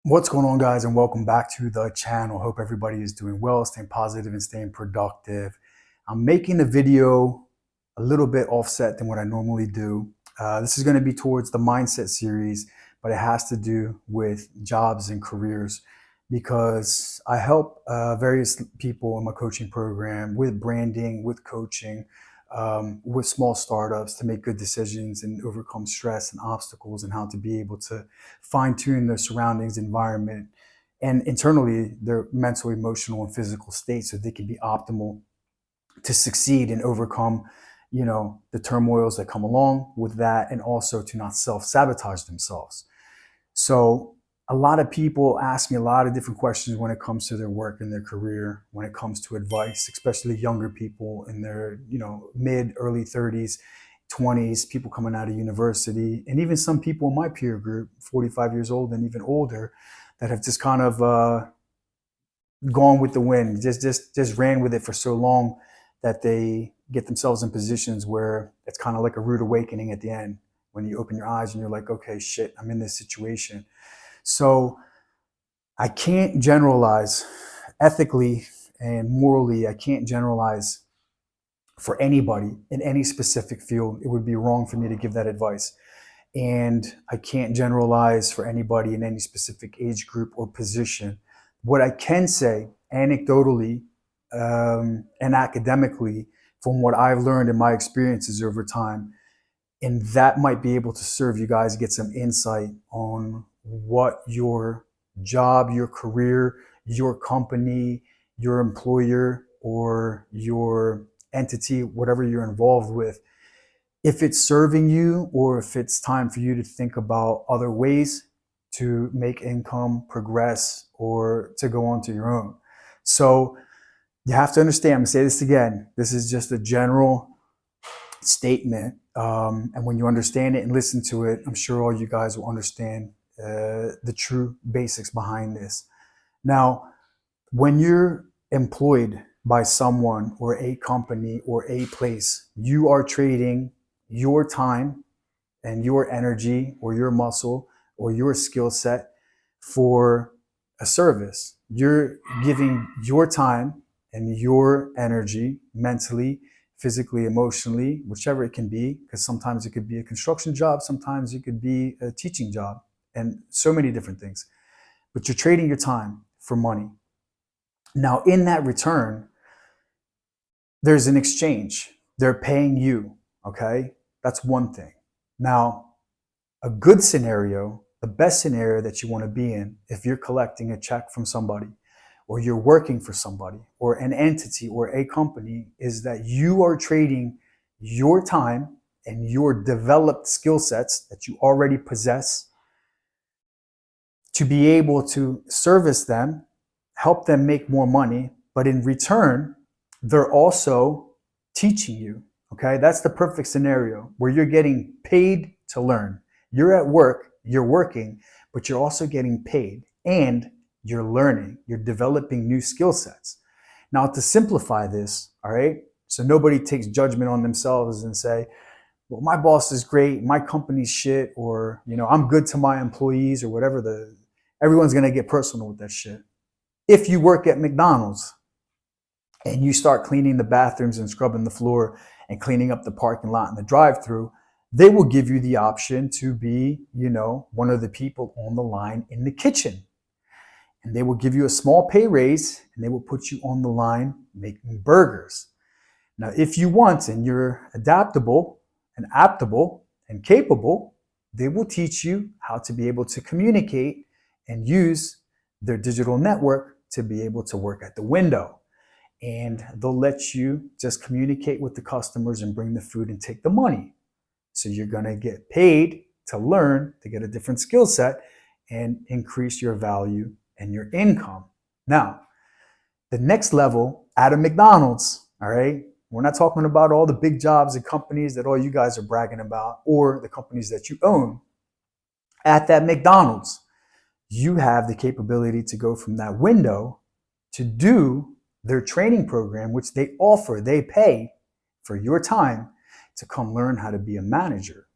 What's going on, guys, and welcome back to the channel. Hope everybody is doing well, staying positive and staying productive. I'm making the video a little bit offset than what I normally do. This is going to be towards the mindset series, but it has to do with jobs and careers because I help various people in my coaching program with branding, with coaching, with small startups to make good decisions and overcome stress and obstacles, and how to be able to fine tune their surroundings, environment, and internally their mental, emotional, and physical state so they can be optimal to succeed and overcome, the turmoils that come along with that, and also to not self-sabotage themselves. So a lot of people ask me a lot of different questions when it comes to their work and their career, when it comes to advice, especially younger people in their, mid, early 30s, 20s, people coming out of university, and even some people in my peer group, 45 years old and even older, that have just kind of gone with the wind, just ran with it for so long that they get themselves in positions where it's kind of like a rude awakening at the end when you open your eyes and you're like, okay, shit, I'm in this situation. So I can't generalize ethically and morally. I can't generalize for anybody in any specific field. It would be wrong for me to give that advice. And I can't generalize for anybody in any specific age group or position. What I can say anecdotally and academically from what I've learned in my experiences over time, and that might be able to serve you guys, get some insight on what your job, your career, your company, your employer, or your entity, whatever you're involved with, if it's serving you or if it's time for you to think about other ways to make income, progress, or to go on to your own. So you have to understand, I'm gonna say this again, this is just a general statement. And when you understand it and listen to it, I'm sure all you guys will understand the true basics behind this. Now, when you're employed by someone or a company or a place, you are trading your time and your energy or your muscle or your skill set for a service. You're giving your time and your energy mentally, physically, emotionally, whichever it can be, because sometimes it could be a construction job, sometimes it could be a teaching job, and so many different things. But you're trading your time for money. Now, in that return, there's an exchange. They're paying you, okay? That's one thing. Now, a good scenario, the best scenario that you want to be in, if you're collecting a check from somebody, or you're working for somebody, or an entity, or a company, is that you are trading your time and your developed skill sets that you already possess to be able to service them, help them make more money, but in return, they're also teaching you, okay? That's the perfect scenario where you're getting paid to learn. You're at work, you're working, but you're also getting paid and you're learning, you're developing new skill sets. Now, to simplify this, all right, so nobody takes judgment on themselves and say, well, my boss is great, my company's shit, or, I'm good to my employees, or whatever. Everyone's gonna get personal with that shit. If you work at McDonald's and you start cleaning the bathrooms and scrubbing the floor and cleaning up the parking lot and the drive-through, they will give you the option to be, one of the people on the line in the kitchen. And they will give you a small pay raise and they will put you on the line making burgers. Now, if you want and you're adaptable and aptable and capable, they will teach you how to be able to communicate and use their digital network to be able to work at the window. And they'll let you just communicate with the customers and bring the food and take the money. So you're gonna get paid to learn, to get a different skill set and increase your value and your income. Now, the next level at a McDonald's, all right? We're not talking about all the big jobs and companies that all you guys are bragging about, or the companies that you own. At that McDonald's, you have the capability to go from that window to do their training program, which they offer, they pay for your time to come learn how to be a manager.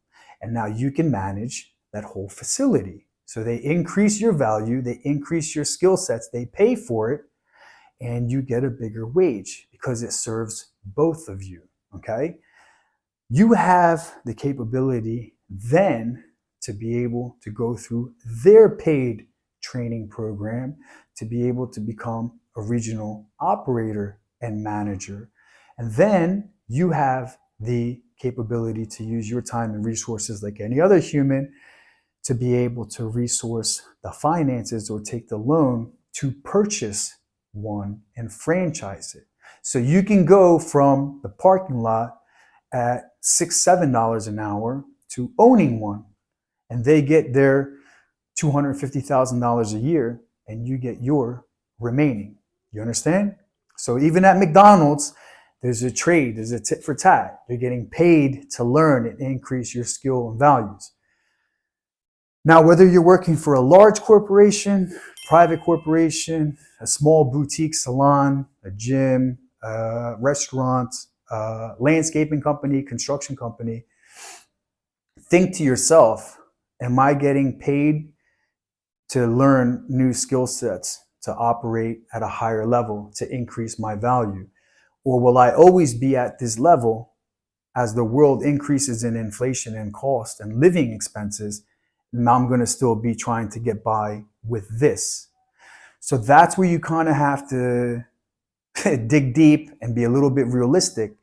And now you can manage that whole facility. So they increase your value, they increase your skill sets, they pay for it, and you get a bigger wage because it serves both of you, okay? You have the capability then to be able to go through their paid training program to be able to become a regional operator and manager. And then you have the capability to use your time and resources like any other human to be able to resource the finances or take the loan to purchase one and franchise it. So you can go from the parking lot at $6, $7 an hour to owning one, and they get their $250,000 a year, and you get your remaining. You understand? So even at McDonald's, there's a trade, there's a tit for tat. You're getting paid to learn and increase your skill and values. Now, whether you're working for a large corporation, private corporation, a small boutique salon, a gym, a restaurant, a landscaping company, construction company, think to yourself, am I getting paid to learn new skill sets, to operate at a higher level, to increase my value? Or will I always be at this level as the world increases in inflation and cost and living expenses? And I'm going to still be trying to get by with this. So that's where you kind of have to dig deep and be a little bit realistic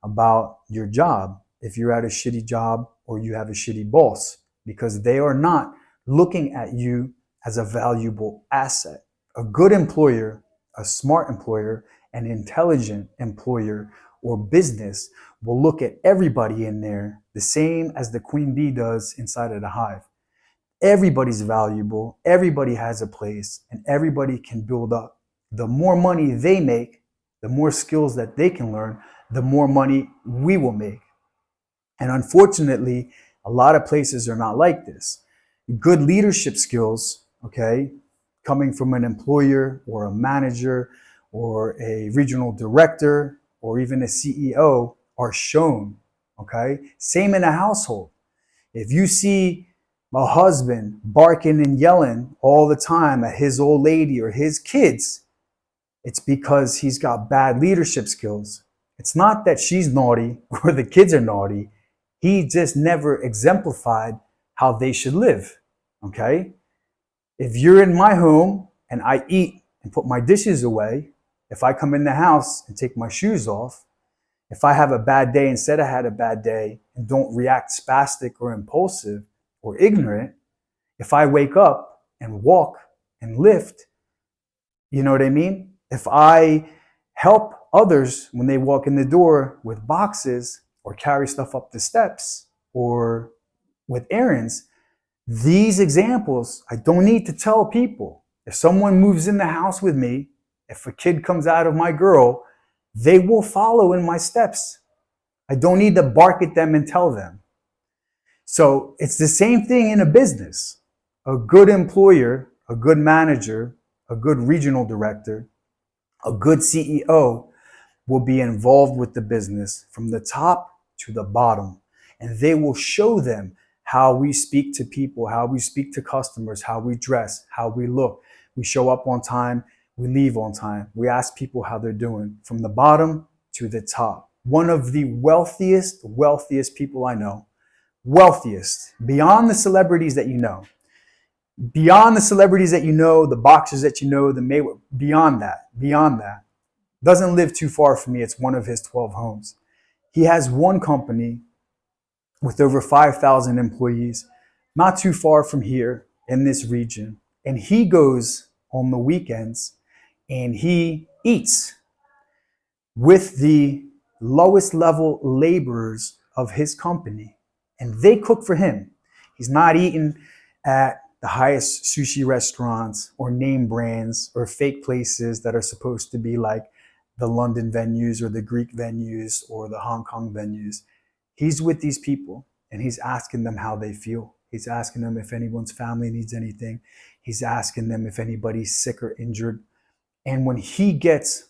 about your job. If you're at a shitty job or you have a shitty boss, because they are not looking at you as a valuable asset. A good employer, a smart employer, an intelligent employer or business will look at everybody in there the same as the queen bee does inside of the hive. Everybody's valuable, everybody has a place, and everybody can build up. The more money they make, the more skills that they can learn, the more money we will make. And unfortunately, a lot of places are not like this. Good leadership skills, okay, coming from an employer or a manager or a regional director or even a CEO are shown, okay? Same in a household. If you see a husband barking and yelling all the time at his old lady or his kids, it's because he's got bad leadership skills. It's not that she's naughty or the kids are naughty. He just never exemplified how they should live, okay? If you're in my home and I eat and put my dishes away, if I come in the house and take my shoes off, if I have a bad day and said I had a bad day and don't react spastic or impulsive or ignorant, if I wake up and walk and lift, you know what I mean? If I help others when they walk in the door with boxes or carry stuff up the steps or with errands, these examples, I don't need to tell people. If someone moves in the house with me, if a kid comes out of my girl, they will follow in my steps. I don't need to bark at them and tell them. So it's the same thing in a business. A good employer, a good manager, a good regional director, a good CEO will be involved with the business from the top to the bottom. And they will show them how we speak to people, how we speak to customers, how we dress, how we look. We show up on time, we leave on time. We ask people how they're doing from the bottom to the top. One of the wealthiest people I know, wealthiest, beyond the celebrities that you know, beyond the celebrities that you know, the boxers that you know, the Mayweather, beyond that, doesn't live too far from me. It's one of his 12 homes. He has one company with over 5,000 employees, not too far from here in this region. And he goes on the weekends and he eats with the lowest level laborers of his company. And they cook for him. He's not eating at the highest sushi restaurants or name brands or fake places that are supposed to be like the London venues or the Greek venues or the Hong Kong venues. He's with these people and he's asking them how they feel. He's asking them if anyone's family needs anything. He's asking them if anybody's sick or injured. And when he gets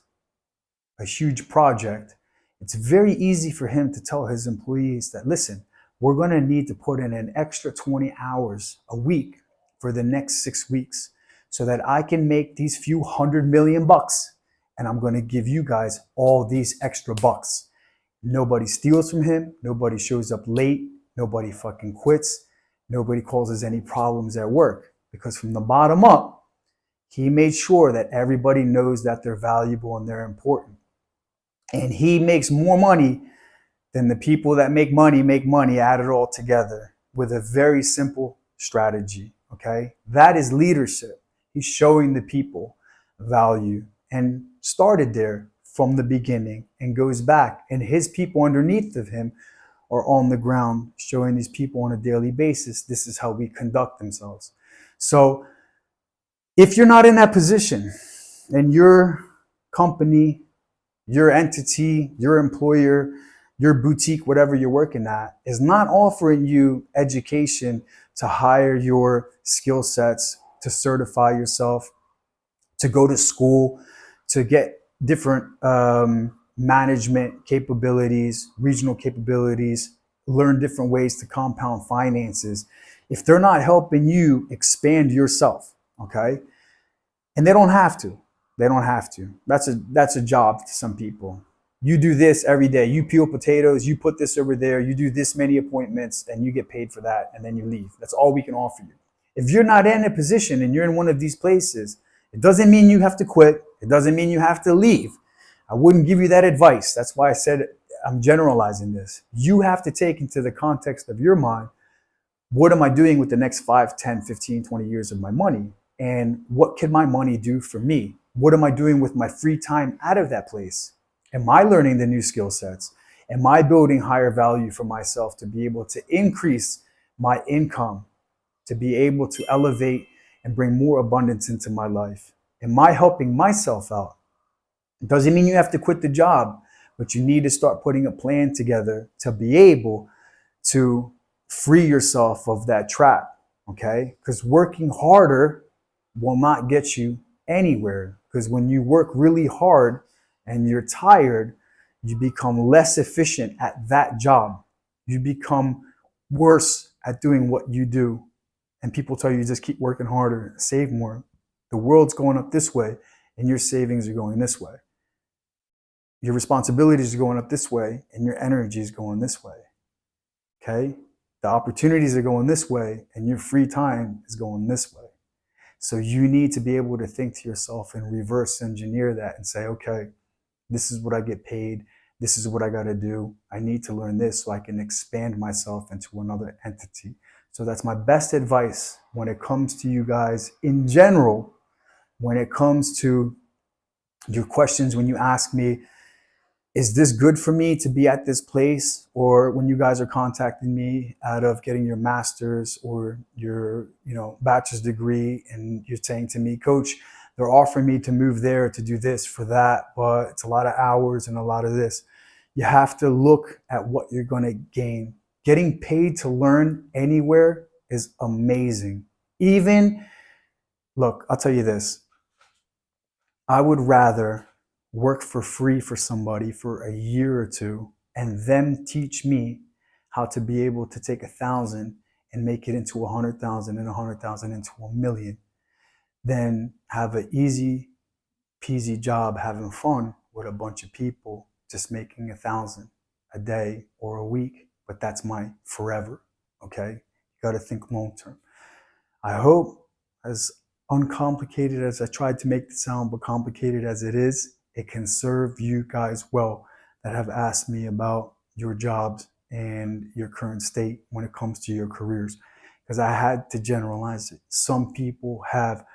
a huge project, it's very easy for him to tell his employees that, listen, we're going to need to put in an extra 20 hours a week for the next 6 weeks so that I can make these few $100 million, and I'm going to give you guys all these extra bucks. Nobody steals from him. Nobody shows up late. Nobody fucking quits. Nobody causes any problems at work, because from the bottom up, he made sure that everybody knows that they're valuable and they're important. And he makes more money than the people that make money, add it all together with a very simple strategy. Okay. That is leadership. He's showing the people value, and started there from the beginning and goes back. And his people underneath of him are on the ground showing these people on a daily basis, this is how we conduct themselves. So if you're not in that position and your company, your entity, your employer, your boutique, whatever you're working at, is not offering you education to hire your skill sets, to certify yourself, to go to school, to get different management capabilities, regional capabilities, learn different ways to compound finances. If they're not helping you expand yourself, okay? And they don't have to. They don't have to. That's a job to some people. You do this every day. You peel potatoes, you put this over there, you do this many appointments, and you get paid for that, and then you leave. That's all we can offer you. If you're not in a position and you're in one of these places, it doesn't mean you have to quit. It doesn't mean you have to leave. I wouldn't give you that advice. That's why I said I'm generalizing this. You have to take into the context of your mind, what am I doing with the next 5, 10, 15, 20 years of my money? And what can my money do for me? What am I doing with my free time out of that place? Am I learning the new skill sets? Am I building higher value for myself to be able to increase my income, to be able to elevate and bring more abundance into my life? Am I helping myself out? It doesn't mean you have to quit the job, but you need to start putting a plan together to be able to free yourself of that trap, okay? Because working harder will not get you anywhere. Because when you work really hard and you're tired, you become less efficient at that job. You become worse at doing what you do. And people tell you just keep working harder, save more. The world's going up this way and your savings are going this way. Your responsibilities are going up this way and your energy is going this way. Okay? The opportunities are going this way and your free time is going this way. So you need to be able to think to yourself and reverse engineer that and say, okay, this is what I get paid. This is what I got to do. I need to learn this so I can expand myself into another entity. So that's my best advice when it comes to you guys in general, when it comes to your questions, when you ask me, is this good for me to be at this place? Or when you guys are contacting me out of getting your master's or your bachelor's degree, and you're saying to me, Coach, they're offering me to move there to do this for that, but it's a lot of hours and a lot of this. You have to look at what you're going to gain. Getting paid to learn anywhere is amazing. Look, I'll tell you this. I would rather work for free for somebody for a year or two and them teach me how to be able to take 1,000 and make it into 100,000 and 100,000 into 1,000,000 than have an easy peasy job having fun with a bunch of people just making 1,000 a day or a week. But that's my forever. Okay? You got to think long term. I hope, as uncomplicated as I tried to make it sound, but complicated as it is, it can serve you guys well that have asked me about your jobs and your current state when it comes to your careers. Because I had to generalize it. Some people have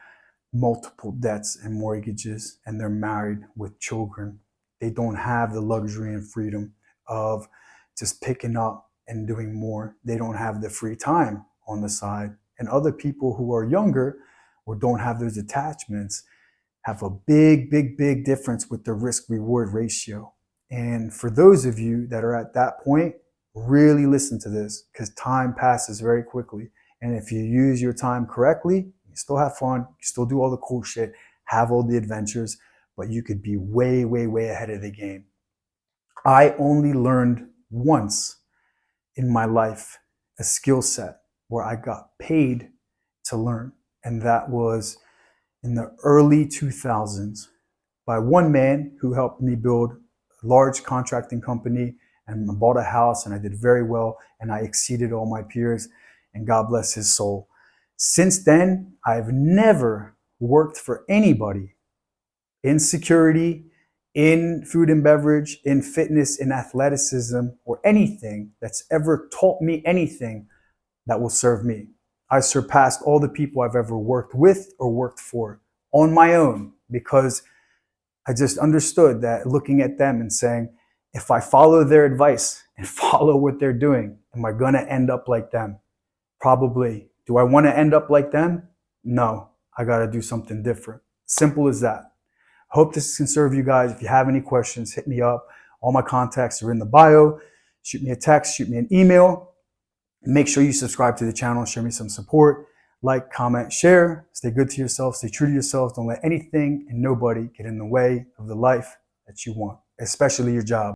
multiple debts and mortgages and they're married with children. They don't have the luxury and freedom of just picking up and doing more. They don't have the free time on the side. And other people who are younger or don't have those attachments have a big, big, big difference with the risk-reward ratio. And for those of you that are at that point, really listen to this, because time passes very quickly. And if you use your time correctly, you still have fun, you still do all the cool shit, have all the adventures, but you could be way, way, way ahead of the game. I only learned once in my life a skill set where I got paid to learn. And that was in the early 2000s by one man who helped me build a large contracting company, and I bought a house, and I did very well, and I exceeded all my peers, and God bless his soul. Since then, I've never worked for anybody in security, in food and beverage, in fitness, in athleticism, or anything that's ever taught me anything that will serve me. I surpassed all the people I've ever worked with or worked for on my own, because I just understood that looking at them and saying, if I follow their advice and follow what they're doing, am I going to end up like them? Probably. Do I want to end up like them? No, I got to do something different. Simple as that. Hope this can serve you guys. If you have any questions, hit me up. All my contacts are in the bio. Shoot me a text, shoot me an email. Make sure you subscribe to the channel, show me some support. Like, comment, share. Stay good to yourself, stay true to yourself. Don't let anything and nobody get in the way of the life that you want, especially your job.